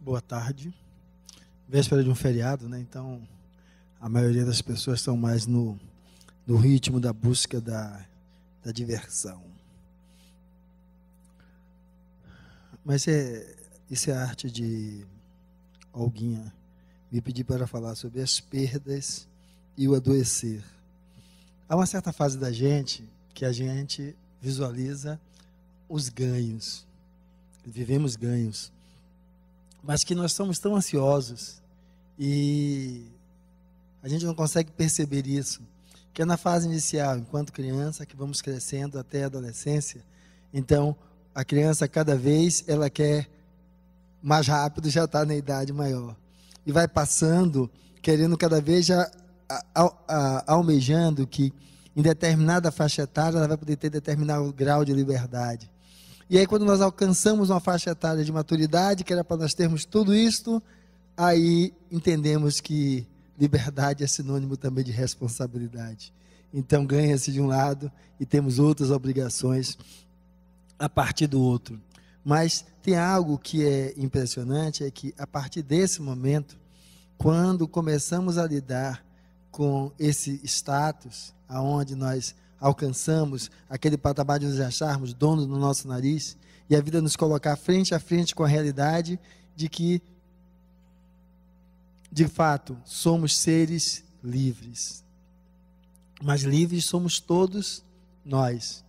Boa tarde. Véspera de um feriado, né? Então, a maioria das pessoas estão mais no ritmo da busca da diversão. Mas isso é a arte de Olguinha me pedir para falar sobre as perdas e o adoecer. Há uma certa fase da gente que a gente visualiza os ganhos. Vivemos ganhos. Mas que nós somos tão ansiosos e a gente não consegue perceber isso, que é na fase inicial, enquanto criança, que vamos crescendo até a adolescência. Então, a criança, cada vez, ela quer mais rápido, já está na idade maior. E vai passando, querendo cada vez, já almejando que, em determinada faixa etária, ela vai poder ter determinado grau de liberdade. E aí, quando nós alcançamos uma faixa etária de maturidade, que era para nós termos tudo isto, aí entendemos que liberdade é sinônimo também de responsabilidade. Então, ganha-se de um lado e temos outras obrigações a partir do outro. Mas tem algo que é impressionante, é que a partir desse momento, quando começamos a lidar com esse status, aonde nós alcançamos aquele patamar de nos acharmos donos do nosso nariz, e a vida nos colocar frente a frente com a realidade de que, de fato, somos seres livres. Mas livres somos todos nós.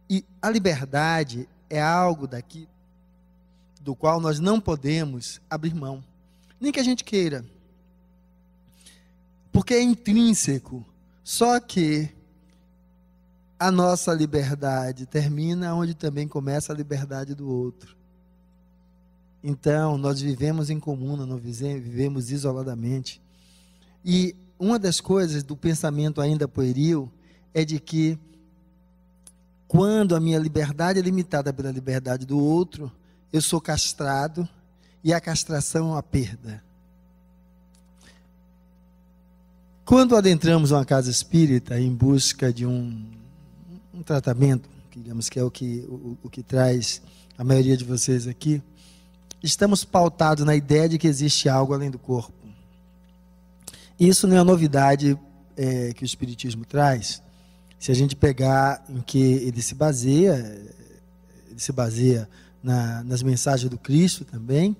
E a liberdade é algo daqui do qual nós não podemos abrir mão, nem que a gente queira, porque é intrínseco. Só que a nossa liberdade termina onde também começa a liberdade do outro. Então, nós vivemos em comuna, não vivemos isoladamente. E uma das coisas do pensamento ainda pueril é de que, quando a minha liberdade é limitada pela liberdade do outro, eu sou castrado, e a castração é uma perda. Quando adentramos uma casa espírita em busca de um tratamento, digamos que é o que traz a maioria de vocês aqui, estamos pautados na ideia de que existe algo além do corpo. Isso não é uma novidade que o Espiritismo traz. Se a gente pegar em que ele se baseia nas mensagens do Cristo também.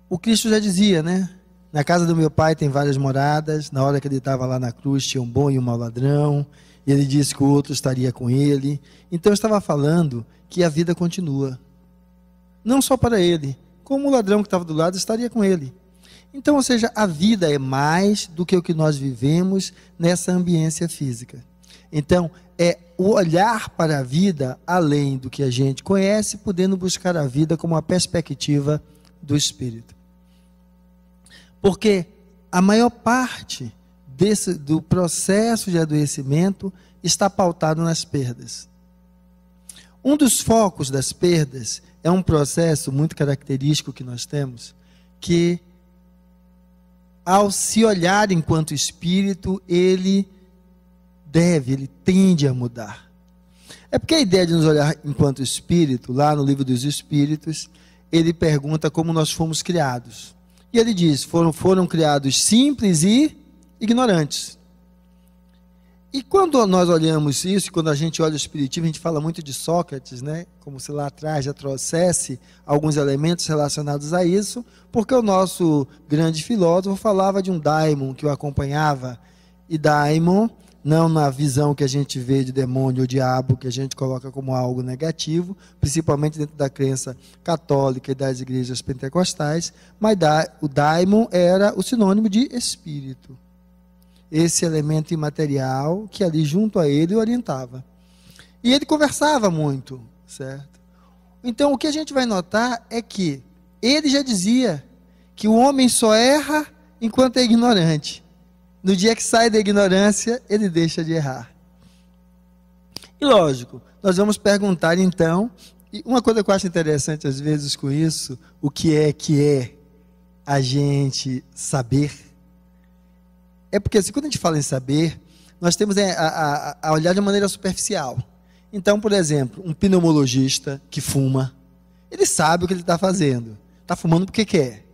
O Cristo já dizia, né? Na casa do meu pai tem várias moradas. Na hora que ele estava lá na cruz, tinha um bom e um mau ladrão. E ele disse que o outro estaria com ele. Então, eu estava falando que a vida continua. Não só para ele, como o ladrão que estava do lado estaria com ele. Então, ou seja, a vida é mais do que o que nós vivemos nessa ambiência física. Então, é o olhar para a vida além do que a gente conhece, podendo buscar a vida como uma perspectiva do Espírito. Porque a maior parte do processo de adoecimento está pautado nas perdas. Um dos focos das perdas é um processo muito característico que nós temos, que, ao se olhar enquanto espírito, ele tende a mudar. É porque a ideia de nos olhar enquanto espírito, lá no Livro dos Espíritos, ele pergunta como nós fomos criados. E ele diz, foram criados simples e ignorantes. E quando nós olhamos isso, quando a gente olha o Espiritismo, a gente fala muito de Sócrates, né? Como se lá atrás já trouxesse alguns elementos relacionados a isso, porque o nosso grande filósofo falava de um daimon que o acompanhava, e daimon, não na visão que a gente vê de demônio ou diabo, que a gente coloca como algo negativo, principalmente dentro da crença católica e das igrejas pentecostais, mas o daimon era o sinônimo de espírito. Esse elemento imaterial que ali junto a ele o orientava. E ele conversava muito, certo? Então, o que a gente vai notar é que ele já dizia que o homem só erra enquanto é ignorante. No dia que sai da ignorância, ele deixa de errar. E lógico, nós vamos perguntar então, e uma coisa que eu acho interessante às vezes com isso, o que é a gente saber? É porque assim, quando a gente fala em saber, nós temos a olhar de maneira superficial. Então, por exemplo, um pneumologista que fuma, ele sabe o que ele está fazendo. Está fumando porque quer.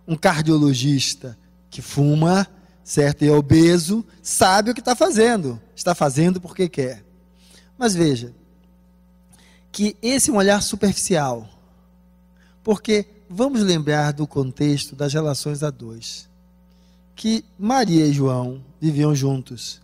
Um cardiologista que fuma, certo, e é obeso, sabe o que está fazendo. Está fazendo porque quer. Mas veja, que esse é um olhar superficial. Porque vamos lembrar do contexto das relações a dois. Que Maria e João viviam juntos.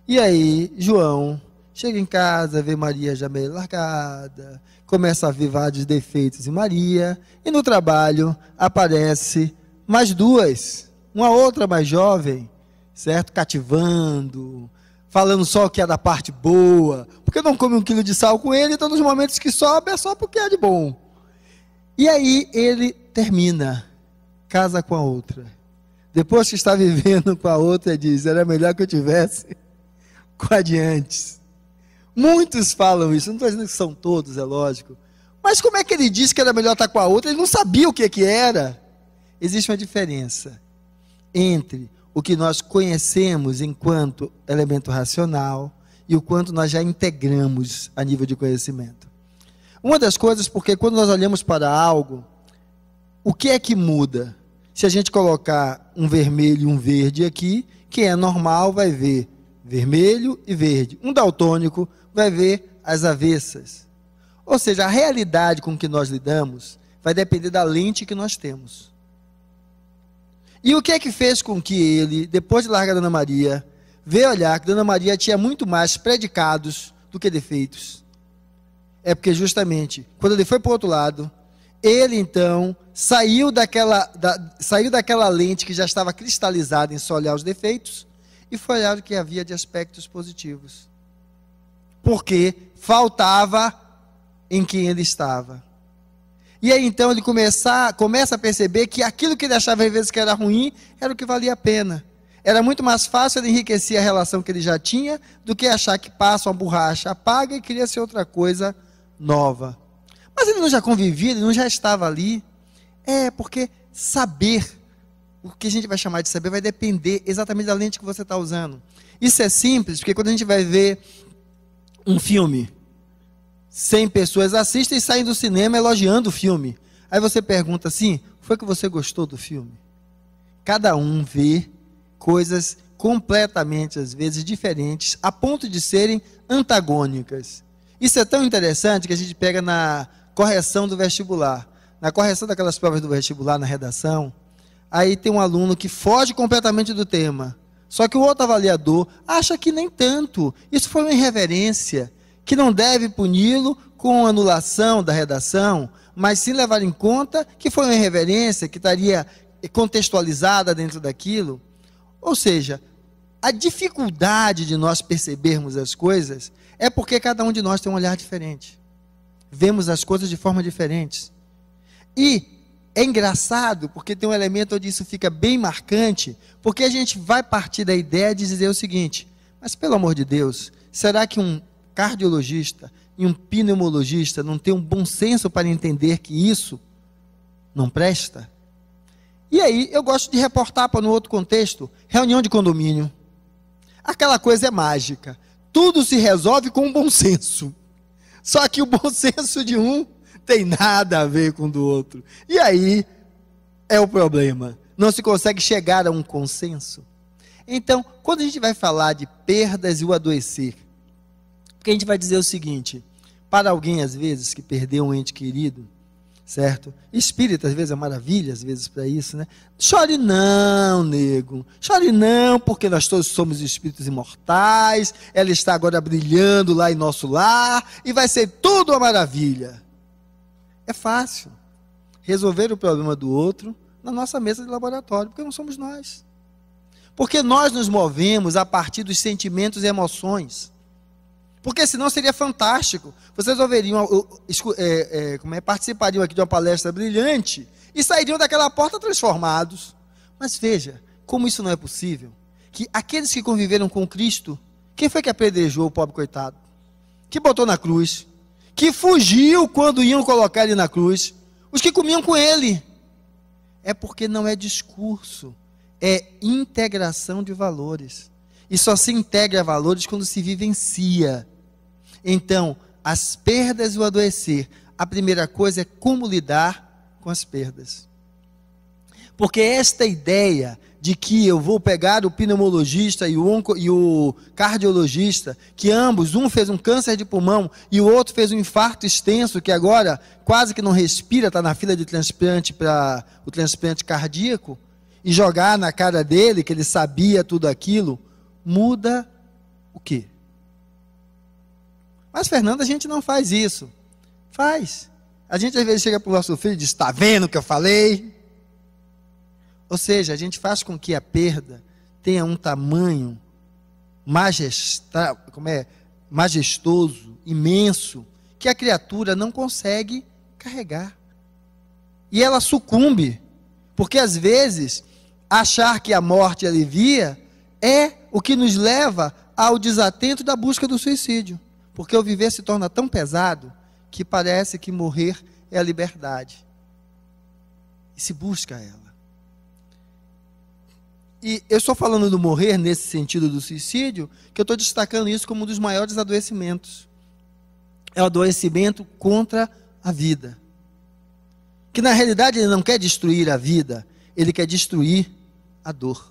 E aí, João chega em casa, vê Maria já meio largada, começa a ver vários defeitos em Maria, e no trabalho aparece mais duas, uma outra mais jovem, certo? Cativando, falando só o que é da parte boa, porque não come 1 quilo de sal com ele, então nos momentos que sobe é só porque é de bom. E aí ele termina, casa com a outra. Depois que está vivendo com a outra, diz, era melhor que eu tivesse com a de antes. Muitos falam isso, não estou dizendo que são todos, é lógico. Mas como é que ele disse que era melhor estar com a outra? Ele não sabia o que era. Existe uma diferença entre o que nós conhecemos enquanto elemento racional e o quanto nós já integramos a nível de conhecimento. Uma das coisas, porque quando nós olhamos para algo, o que é que muda? Se a gente colocar um vermelho e um verde aqui, quem é normal vai ver vermelho e verde. Um daltônico vai ver as avessas. Ou seja, a realidade com que nós lidamos vai depender da lente que nós temos. E o que é que fez com que ele, depois de largar a Dona Maria, veio olhar que Dona Maria tinha muito mais predicados do que defeitos? É porque justamente, quando ele foi para o outro lado, ele então saiu daquela lente que já estava cristalizada em só olhar os defeitos e foi olhar o que havia de aspectos positivos. Porque faltava em quem ele estava. E aí então ele começa a perceber que aquilo que ele achava às vezes que era ruim, era o que valia a pena. Era muito mais fácil ele enriquecer a relação que ele já tinha, do que achar que passa uma borracha, apaga e queria ser outra coisa nova. Mas ele não já convivia, ele não já estava ali. É, porque saber, o que a gente vai chamar de saber, vai depender exatamente da lente que você está usando. Isso é simples, porque quando a gente vai ver um filme, 100 pessoas assistem e saem do cinema elogiando o filme. Aí você pergunta assim, foi que você gostou do filme? Cada um vê coisas completamente, às vezes, diferentes, a ponto de serem antagônicas. Isso é tão interessante que a gente pega na correção do vestibular. Na correção daquelas provas do vestibular, na redação, aí tem um aluno que foge completamente do tema. Só que o outro avaliador acha que nem tanto. Isso foi uma irreverência, que não deve puni-lo com anulação da redação, mas sim levar em conta que foi uma irreverência, que estaria contextualizada dentro daquilo. Ou seja, a dificuldade de nós percebermos as coisas é porque cada um de nós tem um olhar diferente. Vemos as coisas de forma diferente. E é engraçado, porque tem um elemento onde isso fica bem marcante, porque a gente vai partir da ideia de dizer o seguinte, mas pelo amor de Deus, será que um cardiologista e um pneumologista não tem um bom senso para entender que isso não presta? E aí eu gosto de reportar para no outro contexto, reunião de condomínio. Aquela coisa é mágica. Tudo se resolve com um bom senso. Só que o bom senso de um tem nada a ver com o do outro. E aí é o problema. Não se consegue chegar a um consenso. Então, quando a gente vai falar de perdas e o adoecer, porque a gente vai dizer o seguinte, para alguém às vezes que perdeu um ente querido, certo? Espírita às vezes é maravilha, às vezes para isso, né? Chore não, nego. Chore não, porque nós todos somos espíritos imortais, ela está agora brilhando lá em nosso lar, e vai ser tudo uma maravilha. É fácil resolver o problema do outro na nossa mesa de laboratório, porque não somos nós. Porque nós nos movemos a partir dos sentimentos e emoções. Porque senão seria fantástico. Vocês ouviriam, participariam aqui de uma palestra brilhante e sairiam daquela porta transformados. Mas veja, como isso não é possível. Que aqueles que conviveram com Cristo, quem foi que apedrejou o pobre coitado? Que botou na cruz? Que fugiu quando iam colocar ele na cruz? Os que comiam com ele. É porque não é discurso, é integração de valores. E só se integra valores quando se vivencia. Então, as perdas e o adoecer, a primeira coisa é como lidar com as perdas. Porque esta ideia de que eu vou pegar o pneumologista e o cardiologista, que ambos, um fez um câncer de pulmão e o outro fez um infarto extenso, que agora quase que não respira, está na fila de transplante para o transplante cardíaco, e jogar na cara dele que ele sabia tudo aquilo, muda o quê? Mas, Fernando, a gente não faz isso. Faz. A gente às vezes chega para o nosso filho e diz, está vendo o que eu falei? Ou seja, a gente faz com que a perda tenha um tamanho majestoso, imenso, que a criatura não consegue carregar. E ela sucumbe, porque às vezes achar que a morte alivia é o que nos leva ao desatento da busca do suicídio. Porque o viver se torna tão pesado que parece que morrer é a liberdade. E se busca ela. E eu estou falando do morrer nesse sentido do suicídio, que eu estou destacando isso como um dos maiores adoecimentos. É o adoecimento contra a vida. Que na realidade ele não quer destruir a vida, ele quer destruir a dor,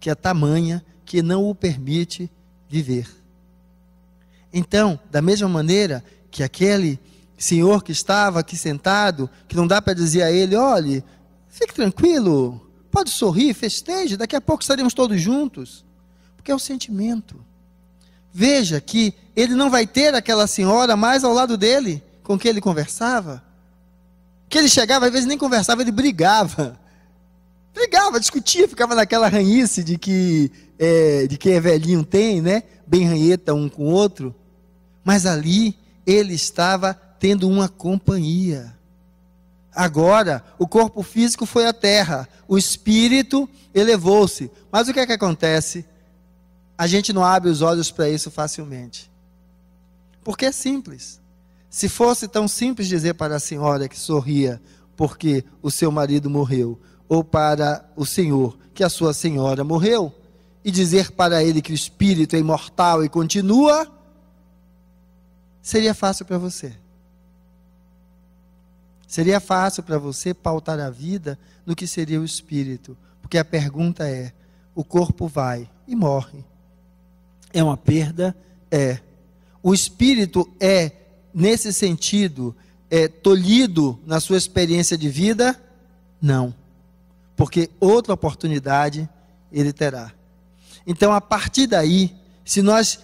que é tamanha que não o permite viver. Então, da mesma maneira que aquele senhor que estava aqui sentado, que não dá para dizer a ele, olhe, fique tranquilo, pode sorrir, festeje, daqui a pouco estaremos todos juntos. Porque é o sentimento. Veja que ele não vai ter aquela senhora mais ao lado dele, com quem ele conversava. Que ele chegava, às vezes nem conversava, ele brigava. Brigava, discutia, ficava naquela ranhice de que é velhinho tem, né? Bem ranheta um com o outro. Mas ali, ele estava tendo uma companhia. Agora, o corpo físico foi à terra, o espírito elevou-se. Mas o que é que acontece? A gente não abre os olhos para isso facilmente. Porque é simples. Se fosse tão simples dizer para a senhora que sorria porque o seu marido morreu, ou para o senhor que a sua senhora morreu, e dizer para ele que o espírito é imortal e continua, seria fácil para você. Seria fácil para você pautar a vida no que seria o espírito. Porque a pergunta é, o corpo vai e morre. É uma perda? É. O espírito é, nesse sentido, tolhido na sua experiência de vida? Não. Porque outra oportunidade ele terá. Então, a partir daí, se nós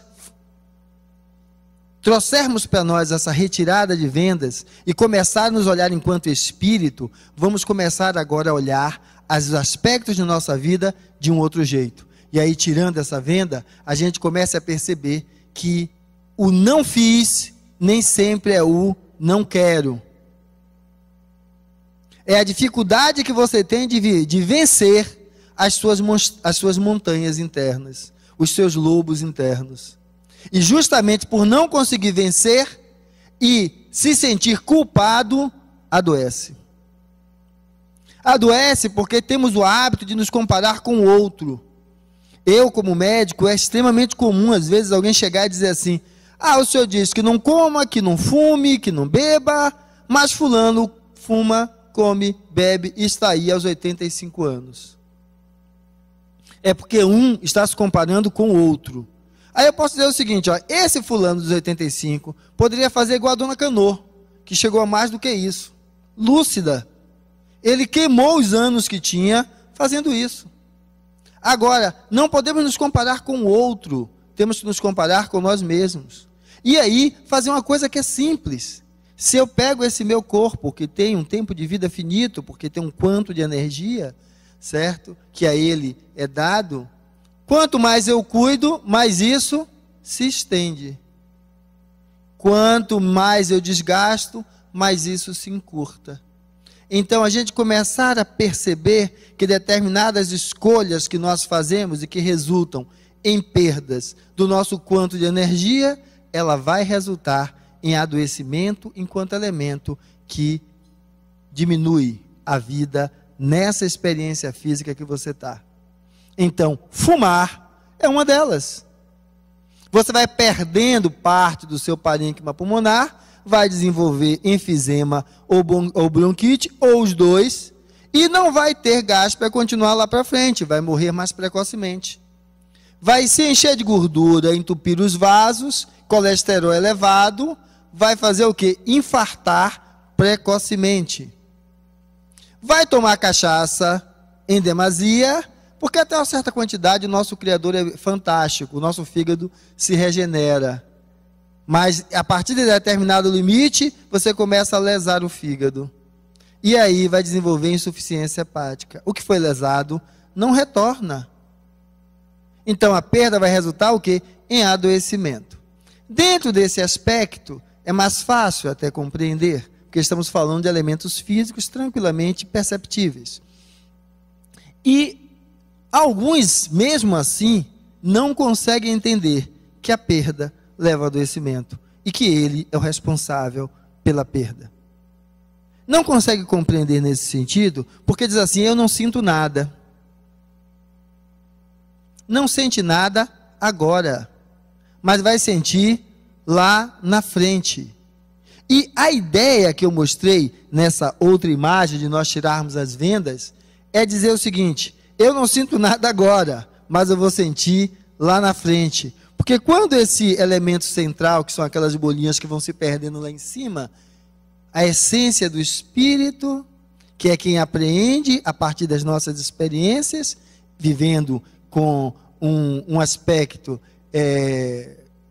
trouxermos para nós essa retirada de vendas e começar a nos olhar enquanto espírito, vamos começar agora a olhar os aspectos de nossa vida de um outro jeito. E aí, tirando essa venda, a gente começa a perceber que o não fiz nem sempre é o não quero. É a dificuldade que você tem de vencer as suas montanhas internas, os seus lobos internos. E justamente por não conseguir vencer e se sentir culpado, adoece. Adoece porque temos o hábito de nos comparar com o outro. Eu, como médico, é extremamente comum, às vezes, alguém chegar e dizer assim, o senhor diz que não coma, que não fume, que não beba, mas fulano fuma, come, bebe e está aí aos 85 anos. É porque um está se comparando com o outro. Aí eu posso dizer o seguinte, esse fulano dos 85 poderia fazer igual a dona Canô, que chegou a mais do que isso. Lúcida. Ele queimou os anos que tinha fazendo isso. Agora, não podemos nos comparar com o outro, temos que nos comparar com nós mesmos. E aí, fazer uma coisa que é simples. Se eu pego esse meu corpo, que tem um tempo de vida finito, porque tem um quanto de energia, certo? Que a ele é dado. Quanto mais eu cuido, mais isso se estende. Quanto mais eu desgasto, mais isso se encurta. Então, a gente começar a perceber que determinadas escolhas que nós fazemos e que resultam em perdas do nosso quanto de energia, ela vai resultar em adoecimento enquanto elemento que diminui a vida nessa experiência física que você está. Então, fumar é uma delas. Você vai perdendo parte do seu parênquima pulmonar, vai desenvolver enfisema ou bronquite, ou os dois, E não vai ter gás para continuar lá para frente, vai morrer mais precocemente. Vai se encher de gordura, entupir os vasos, colesterol elevado, vai fazer o quê? Infartar precocemente. Vai tomar cachaça em demasia, porque até uma certa quantidade o nosso Criador é fantástico, o nosso fígado se regenera. Mas a partir de determinado limite, você começa a lesar o fígado. E aí vai desenvolver insuficiência hepática. O que foi lesado não retorna. Então a perda vai resultar o quê? Em adoecimento. Dentro desse aspecto, é mais fácil até compreender, porque estamos falando de elementos físicos tranquilamente perceptíveis. E alguns, mesmo assim, não conseguem entender que a perda leva ao adoecimento e que ele é o responsável pela perda. Não consegue compreender nesse sentido, porque diz assim: eu não sinto nada. Não sente nada agora, mas vai sentir lá na frente. E a ideia que eu mostrei nessa outra imagem de nós tirarmos as vendas é dizer o seguinte: eu não sinto nada agora, mas eu vou sentir lá na frente. Porque quando esse elemento central, que são aquelas bolinhas que vão se perdendo lá em cima, a essência do espírito, que é quem apreende a partir das nossas experiências, vivendo com um aspecto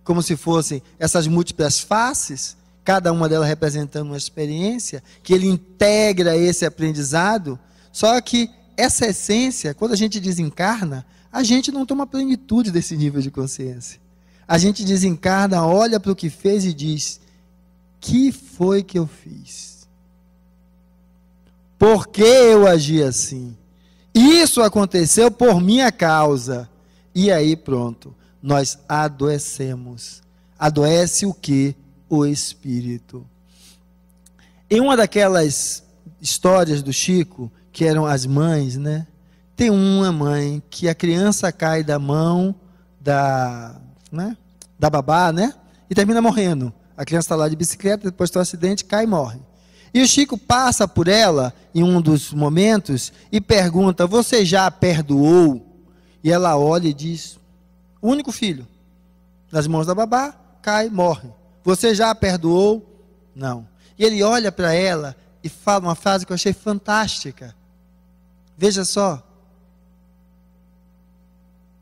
como se fossem essas múltiplas faces, cada uma delas representando uma experiência, que ele integra esse aprendizado. Só que essa essência, quando a gente desencarna, a gente não toma plenitude desse nível de consciência. A gente desencarna, olha para o que fez e diz: que foi que eu fiz? Por que eu agi assim? Isso aconteceu por minha causa. E aí pronto, nós adoecemos. Adoece o quê? O espírito. Em uma daquelas histórias do Chico, que eram as mães, né? Tem uma mãe que a criança cai da mão da babá, né? E termina morrendo. A criança está lá de bicicleta, depois do acidente, cai e morre. E o Chico passa por ela, em um dos momentos, e pergunta: você já a perdoou? E ela olha e diz: o único filho, nas mãos da babá, cai, morre. Você já a perdoou? Não. E ele olha para ela e fala uma frase que eu achei fantástica. Veja só.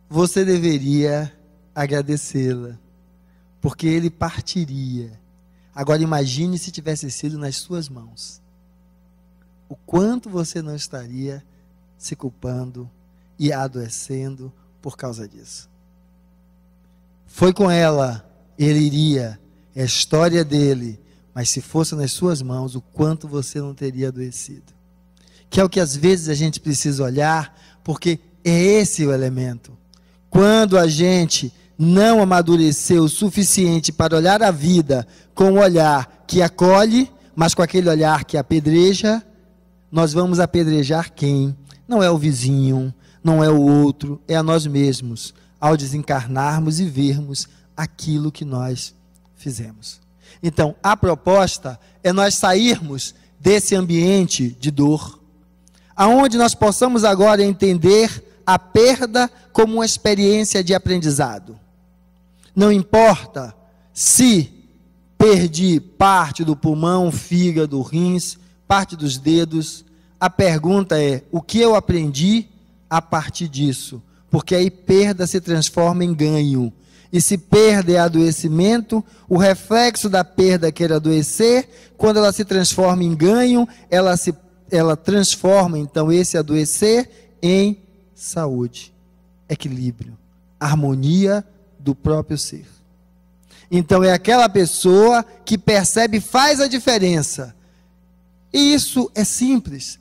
Você deveria agradecê-la, porque ele partiria. Agora imagine se tivesse sido nas suas mãos. O quanto você não estaria se culpando e adoecendo por causa disso. Foi com ela, ele iria, é a história dele, mas se fosse nas suas mãos, o quanto você não teria adoecido. Que é o que às vezes a gente precisa olhar, porque é esse o elemento. Quando a gente não amadureceu o suficiente para olhar a vida com um olhar que acolhe, mas com aquele olhar que apedreja, nós vamos apedrejar quem? Não é o vizinho, não é o outro, é a nós mesmos, ao desencarnarmos e vermos aquilo que nós fizemos. Então, a proposta é nós sairmos desse ambiente de dor, aonde nós possamos agora entender a perda como uma experiência de aprendizado. Não importa se perdi parte do pulmão, fígado, rins, parte dos dedos. A pergunta é: o que eu aprendi a partir disso? Porque aí perda se transforma em ganho. E se perda é adoecimento, o reflexo da perda que era adoecer, quando ela se transforma em ganho, ela transforma então esse adoecer em saúde, equilíbrio, harmonia do próprio ser. Então é aquela pessoa que percebe e faz a diferença. E isso é simples,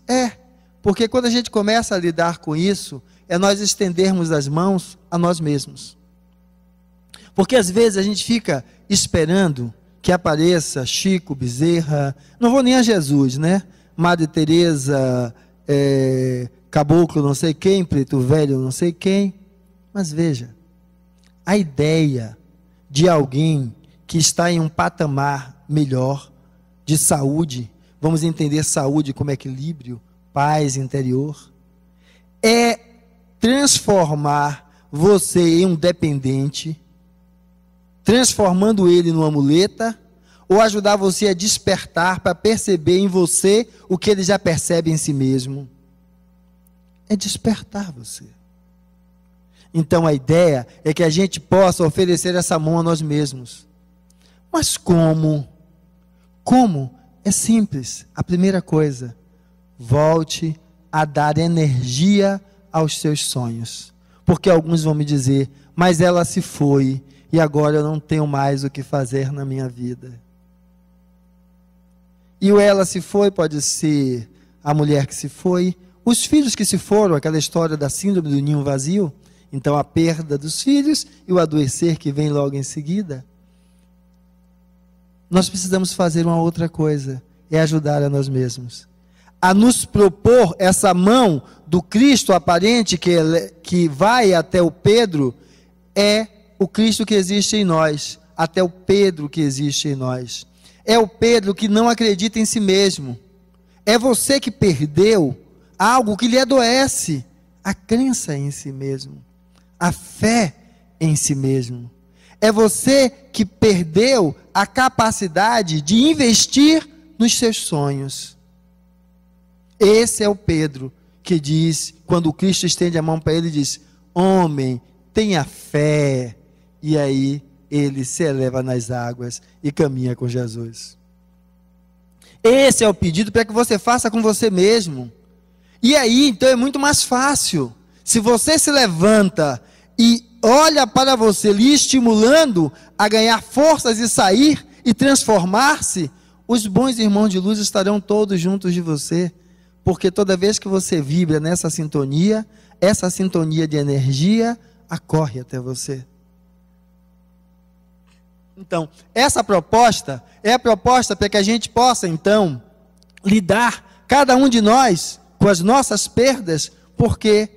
porque quando a gente começa a lidar com isso, é nós estendermos as mãos a nós mesmos. Porque às vezes a gente fica esperando que apareça Chico Bezerra, não vou nem a Jesus, né? Madre Teresa, Caboclo não sei quem, Preto Velho não sei quem. Mas veja, a ideia de alguém que está em um patamar melhor de saúde, vamos entender saúde como equilíbrio, paz interior? É transformar você em um dependente, transformando ele numa muleta, ou ajudar você a despertar para perceber em você o que ele já percebe em si mesmo? É despertar você. Então a ideia é que a gente possa oferecer essa mão a nós mesmos. Mas como? Como? É simples. A primeira coisa, volte a dar energia aos seus sonhos. Porque alguns vão me dizer, mas ela se foi e agora eu não tenho mais o que fazer na minha vida. E o ela se foi pode ser a mulher que se foi, os filhos que se foram, aquela história da síndrome do ninho vazio, então a perda dos filhos e o adoecer que vem logo em seguida. Nós precisamos fazer uma outra coisa, é ajudar a nós mesmos. A nos propor essa mão do Cristo aparente que vai até o Pedro, é o Cristo que existe em nós, até o Pedro que existe em nós. É o Pedro que não acredita em si mesmo. É você que perdeu algo que lhe adoece, a crença em si mesmo, a fé em si mesmo. É você que perdeu a capacidade de investir nos seus sonhos. Esse é o Pedro que diz, quando o Cristo estende a mão para ele, diz: homem, tenha fé. E aí ele se eleva nas águas e caminha com Jesus. Esse é o pedido para que você faça com você mesmo. E aí, então, é muito mais fácil. Se você se levanta e olha para você, lhe estimulando a ganhar forças e sair e transformar-se, os bons irmãos de luz estarão todos juntos de você. Porque toda vez que você vibra nessa sintonia, essa sintonia de energia acorre até você. Então, essa proposta é a proposta para que a gente possa, então, lidar, cada um de nós, com as nossas perdas, porque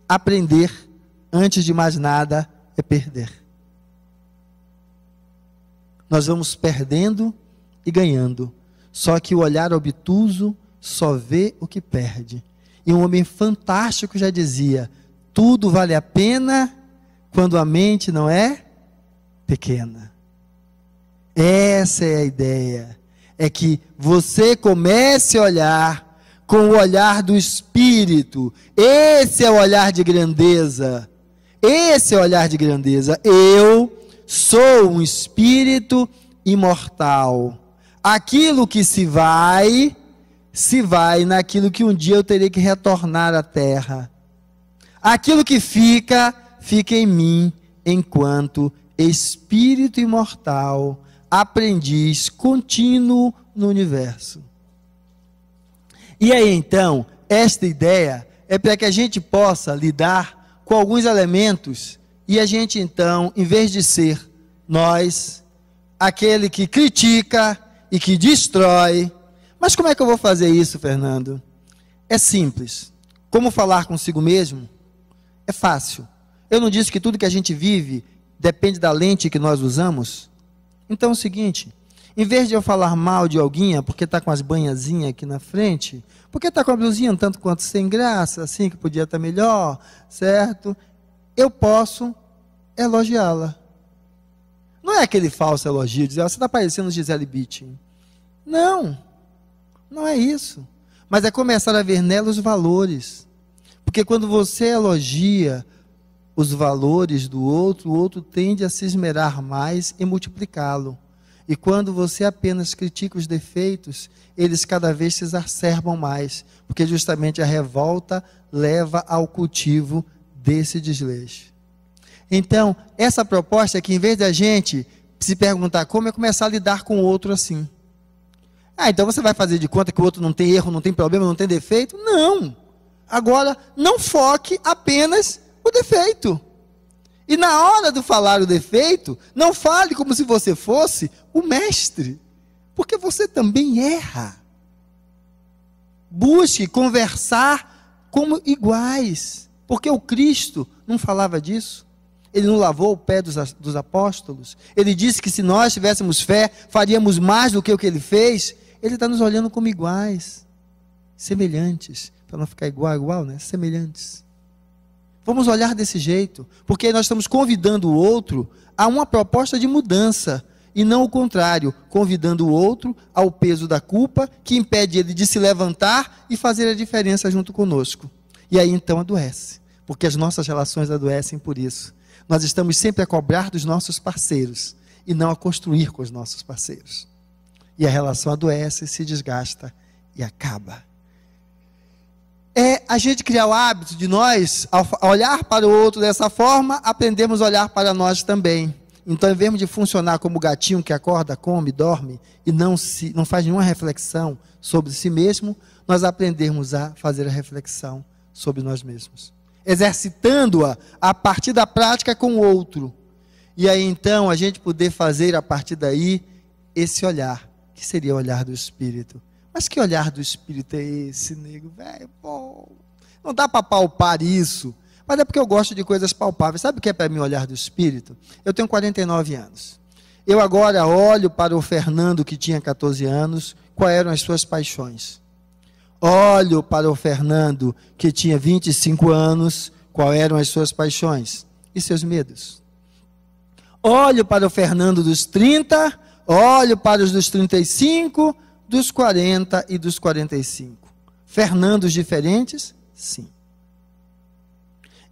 aprender, antes de mais nada, é perder. Nós vamos perdendo e ganhando, só que o olhar obtuso só vê o que perde. E um homem fantástico já dizia: tudo vale a pena quando a mente não é pequena. Essa é a ideia, é que você comece a olhar com o olhar do Espírito. Esse é o olhar de grandeza. Esse é o olhar de grandeza. Eu sou um espírito imortal. Aquilo que se vai naquilo que um dia eu terei que retornar à terra. Aquilo que fica em mim, enquanto espírito imortal, aprendiz contínuo no universo. E aí então, esta ideia é para que a gente possa lidar com alguns elementos, e a gente então, em vez de ser nós, aquele que critica e que destrói. Mas como é que eu vou fazer isso, Fernando? É simples. Como falar consigo mesmo? É fácil. Eu não disse que tudo que a gente vive depende da lente que nós usamos? Então é o seguinte, em vez de eu falar mal de alguém, porque está com as banhazinhas aqui na frente, porque está com a blusinha um tanto quanto sem graça, assim, que podia estar melhor, certo? Eu posso elogiá-la. Não é aquele falso elogio, dizer, você está parecendo Gisele Bündchen. Não é isso. Mas é começar a ver nela os valores. Porque quando você elogia os valores do outro, o outro tende a se esmerar mais e multiplicá-lo. E quando você apenas critica os defeitos, eles cada vez se exacerbam mais, porque justamente a revolta leva ao cultivo desse desleixo. Então, essa proposta é que, em vez de a gente se perguntar como é começar a lidar com o outro assim. Então você vai fazer de conta que o outro não tem erro, não tem problema, não tem defeito? Não. Agora, não foque apenas o defeito. E na hora de falar o defeito, não fale como se você fosse o mestre, porque você também erra. Busque conversar como iguais, porque o Cristo não falava disso. Ele não lavou o pé dos apóstolos. Ele disse que se nós tivéssemos fé, faríamos mais do que o que ele fez. Ele está nos olhando como iguais, semelhantes, para não ficar igual, né? Semelhantes. Vamos olhar desse jeito, porque nós estamos convidando o outro a uma proposta de mudança, e não o contrário, convidando o outro ao peso da culpa, que impede ele de se levantar e fazer a diferença junto conosco. E aí então adoece, porque as nossas relações adoecem por isso. Nós estamos sempre a cobrar dos nossos parceiros, e não a construir com os nossos parceiros. E a relação adoece, se desgasta e acaba. É a gente criar o hábito de nós, ao olhar para o outro dessa forma, aprendemos a olhar para nós também. Então, em vez de funcionar como o gatinho que acorda, come, dorme e não faz nenhuma reflexão sobre si mesmo, nós aprendemos a fazer a reflexão sobre nós mesmos, exercitando-a a partir da prática com o outro. E aí então a gente poder fazer a partir daí esse olhar, que seria o olhar do Espírito. Mas que olhar do Espírito é esse, nego? Velho, pô, não dá para palpar isso. Mas é porque eu gosto de coisas palpáveis. Sabe o que é para mim o olhar do Espírito? Eu tenho 49 anos. Eu agora olho para o Fernando que tinha 14 anos, quais eram as suas paixões. Olho para o Fernando que tinha 25 anos, quais eram as suas paixões e seus medos. Olho para o Fernando dos 30, olho para os dos 35, dos 40 e dos 45. Fernandos diferentes? Sim.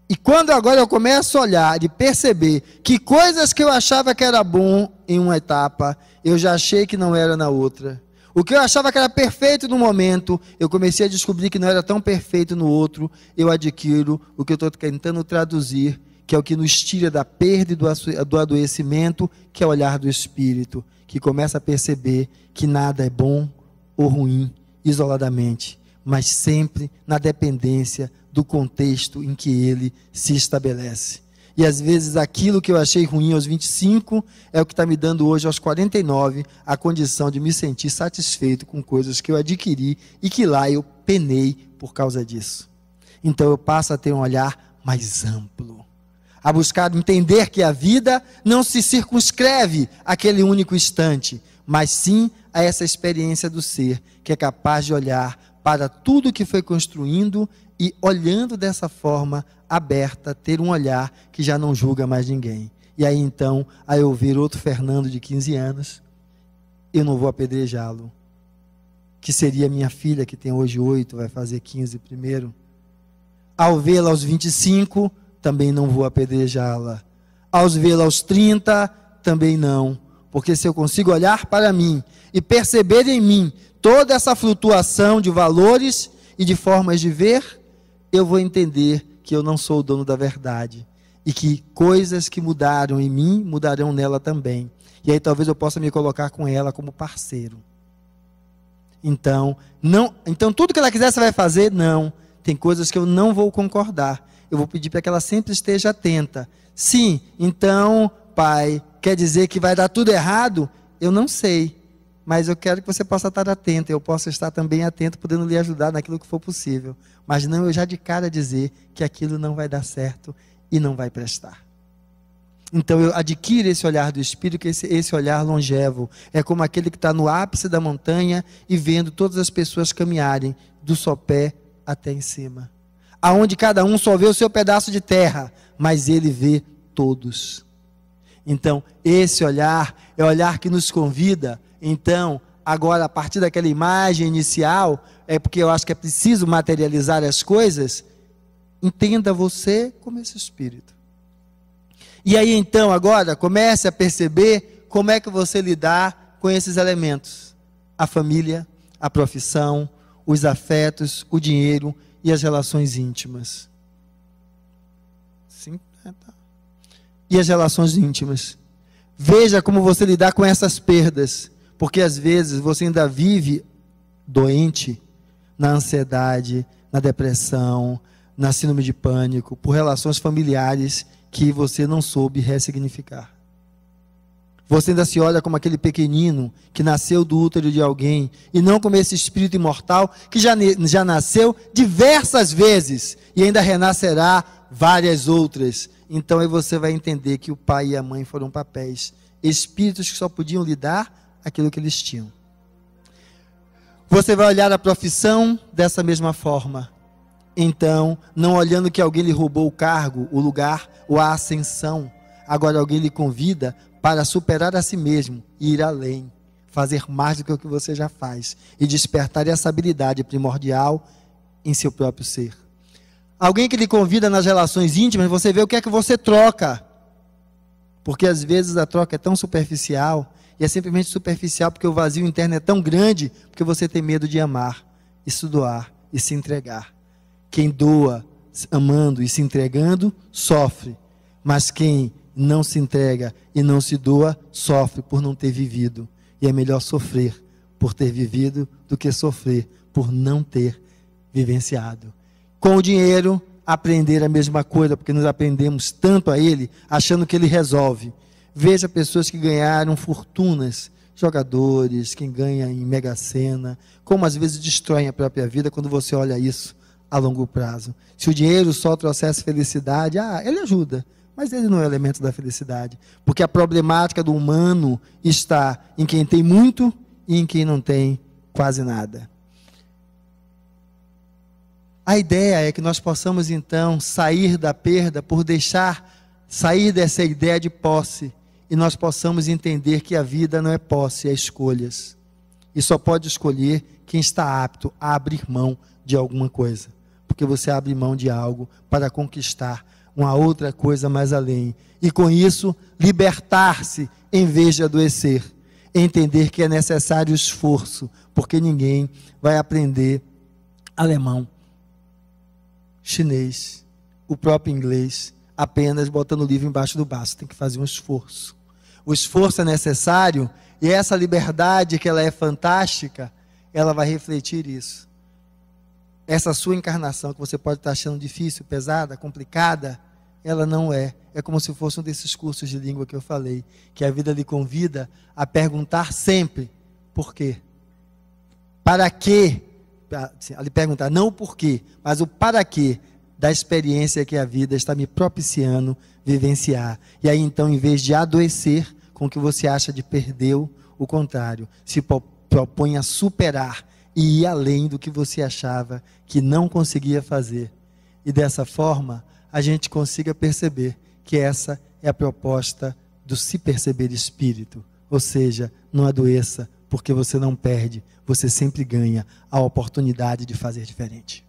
E quando agora eu começo a olhar e perceber que coisas que eu achava que era bom em uma etapa, eu já achei que não era na outra. O que eu achava que era perfeito no momento, eu comecei a descobrir que não era tão perfeito no outro, eu adquiro o que eu estou tentando traduzir, que é o que nos tira da perda e do adoecimento, que é o olhar do Espírito, que começa a perceber que nada é bom ou ruim isoladamente, mas sempre na dependência do contexto em que ele se estabelece. E às vezes aquilo que eu achei ruim aos 25 é o que está me dando hoje aos 49 a condição de me sentir satisfeito com coisas que eu adquiri e que lá eu penei por causa disso. Então eu passo a ter um olhar mais amplo, a buscar entender que a vida não se circunscreve àquele único instante, mas sim a essa experiência do ser, que é capaz de olhar para tudo que foi construindo e, olhando dessa forma aberta, ter um olhar que já não julga mais ninguém. E aí então, a eu ver outro Fernando de 15 anos, eu não vou apedrejá-lo, que seria minha filha, que tem hoje 8, vai fazer 15 primeiro. Ao vê-la aos 25, também não vou apedrejá-la. Ao vê-la aos 30, também não. Porque se eu consigo olhar para mim e perceber em mim toda essa flutuação de valores e de formas de ver, eu vou entender que eu não sou o dono da verdade. E que coisas que mudaram em mim, mudarão nela também. E aí talvez eu possa me colocar com ela como parceiro. Então tudo que ela quiser você vai fazer? Não. Tem coisas que eu não vou concordar. Eu vou pedir para que ela sempre esteja atenta. Sim, então, pai, quer dizer que vai dar tudo errado? Eu não sei, mas eu quero que você possa estar atento. Eu possa estar também atento, podendo lhe ajudar naquilo que for possível. Mas não eu já de cara dizer que aquilo não vai dar certo e não vai prestar. Então eu adquiro esse olhar do Espírito, que esse olhar longevo. É como aquele que está no ápice da montanha e vendo todas as pessoas caminharem do sopé até em cima. Aonde cada um só vê o seu pedaço de terra, mas ele vê todos. Então, esse olhar é o olhar que nos convida. Então, agora, a partir daquela imagem inicial, é porque eu acho que é preciso materializar as coisas. Entenda você como esse Espírito. E aí, então, agora, comece a perceber como é que você lidar com esses elementos. A família, a profissão, os afetos, o dinheiro e as relações íntimas. Sim, tá. E as relações íntimas. Veja como você lidar com essas perdas, porque às vezes você ainda vive doente na ansiedade, na depressão, na síndrome de pânico, por relações familiares que você não soube ressignificar. Você ainda se olha como aquele pequenino que nasceu do útero de alguém, e não como esse espírito imortal que já nasceu diversas vezes e ainda renascerá várias outras. Então aí você vai entender que o pai e a mãe foram papéis, espíritos que só podiam lhe dar aquilo que eles tinham. Você vai olhar a profissão dessa mesma forma. então, não olhando que alguém lhe roubou o cargo, o lugar ou a ascensão, agora alguém lhe convida para superar a si mesmo e ir além, fazer mais do que o que você já faz e despertar essa habilidade primordial em seu próprio ser. Alguém que lhe convida nas relações íntimas, você vê o que é que você troca, porque às vezes a troca é tão superficial, e é simplesmente superficial porque o vazio interno é tão grande, porque você tem medo de amar, e se doar, e se entregar. Quem doa amando e se entregando, sofre, mas quem não se entrega e não se doa, sofre por não ter vivido. E é melhor sofrer por ter vivido do que sofrer por não ter vivenciado. Com o dinheiro, aprender a mesma coisa, porque nós aprendemos tanto a ele, achando que ele resolve. Veja pessoas que ganharam fortunas, jogadores, quem ganha em Mega Sena, como às vezes destroem a própria vida quando você olha isso a longo prazo. Se o dinheiro só trouxesse felicidade, ele ajuda, mas ele não é o elemento da felicidade, porque a problemática do humano está em quem tem muito e em quem não tem quase nada. A ideia é que nós possamos então sair da perda por sair dessa ideia de posse, e nós possamos entender que a vida não é posse, é escolhas. E só pode escolher quem está apto a abrir mão de alguma coisa, porque você abre mão de algo para conquistar uma outra coisa mais além, e com isso libertar-se em vez de adoecer, entender que é necessário esforço, porque ninguém vai aprender alemão, chinês, o próprio inglês, apenas botando o livro embaixo do braço. Tem que fazer um esforço. O esforço é necessário, e essa liberdade, que ela é fantástica, ela vai refletir isso. Essa sua encarnação, que você pode estar achando difícil, pesada, complicada, ela não é. É como se fosse um desses cursos de língua que eu falei, que a vida lhe convida a perguntar sempre, por quê? Para quê? A lhe perguntar, não o porquê, mas o para quê da experiência que a vida está me propiciando vivenciar. E aí então, em vez de adoecer com o que você acha de perdeu, o contrário, se propõe a superar e ir além do que você achava que não conseguia fazer. E dessa forma, a gente consiga perceber que essa é a proposta do se perceber espírito. Ou seja, não adoeça, porque você não perde, você sempre ganha a oportunidade de fazer diferente.